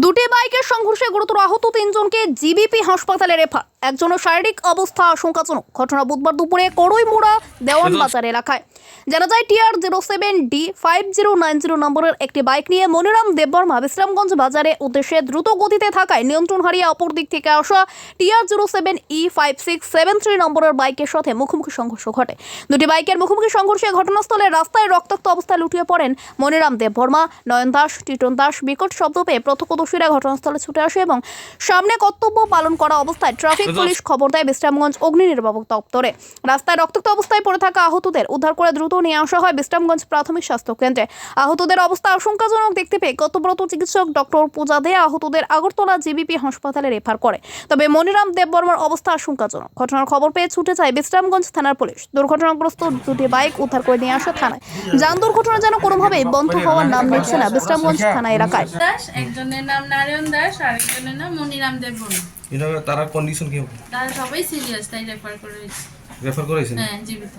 দুটি বাইকের সংঘর্ষে গুরুতর আহত তিনজনকে জিবিপি হাসপাতালে রেফার। একজনের শারীরিক অবস্থা আশঙ্কাজনক। ঘটনা বুধবার দুপুরে করইমুড়া দেওয়ান বাজার এলাকায়। জানা যায় TR07D5090 নম্বরের একটি বাইক নিয়ে মনিরাম দেববর্মা বিশ্রামগঞ্জ বাজারে উদ্দেশ্যে দ্রুত গতিতে থাকায় নিয়ন্ত্রণ হারিয়ে অপর দিক থেকে আসা TR07E5673 নম্বরের বাইকের সাথে মুখোমুখি সংঘর্ষ ঘটে। দুটি বাইকের মুখোমুখি সংঘর্ষে ঘটনাস্থলে রাস্তায় রক্তাক্ত অবস্থায় লুটিয়ে পড়েন মনিরাম দেববর্মা, নয়ন দাস, টিটন দাস। বিকট শব্দ পেয়ে প্রত্যক্ষদর্শীরা ঘটনাস্থলে ছুটে আসে এবং সামনে কর্তব্য পালন করা অবস্থায় ট্রাফিক পুলিশ খবর দেয় বিশ্রামগঞ্জ অগ্নি নির্বাপক দপ্তরে। রাস্তায় রক্তাক্ত অবস্থায় পড়ে থাকা আহতদের উদ্ধার করে দ্রুত নিয়ে আসা হয় বিশ্রামগঞ্জ প্রাথমিক স্বাস্থ্য কেন্দ্রে। আহতদের অবস্থা আশঙ্কাজনক দেখতে পেয়ে কর্তব্যরত চিকিৎসক ডক্টর পূজা দে আহতদের আগরতলা জিবিপি হাসপাতালে রেফার করে। তবে মনিরাম দেববর্মার অবস্থা আশঙ্কাজনক। ঘটনার খবর পেয়ে ছুটে যায় বিশ্রামগঞ্জ থানার পুলিশ। দুর্ঘটনাগ্রস্ত দুটি বাইক উদ্ধার করে নিয়ে আসে থানায়। যান দুর্ঘটনা যেন কোনোভাবেই বন্ধ হওয়ার নাম নিচ্ছে না বিশ্রামগঞ্জ থানা এলাকায়। একজনের নাম নারায়ণ দাস আর একজনের নাম মনিরাম দেববর্মা। তারা কন্ডিশন কি হবে? তারা সবাই সিরিয়াস, তাই রেফার করেছে। রেফার করেছেন? হ্যাঁ, জীবিত।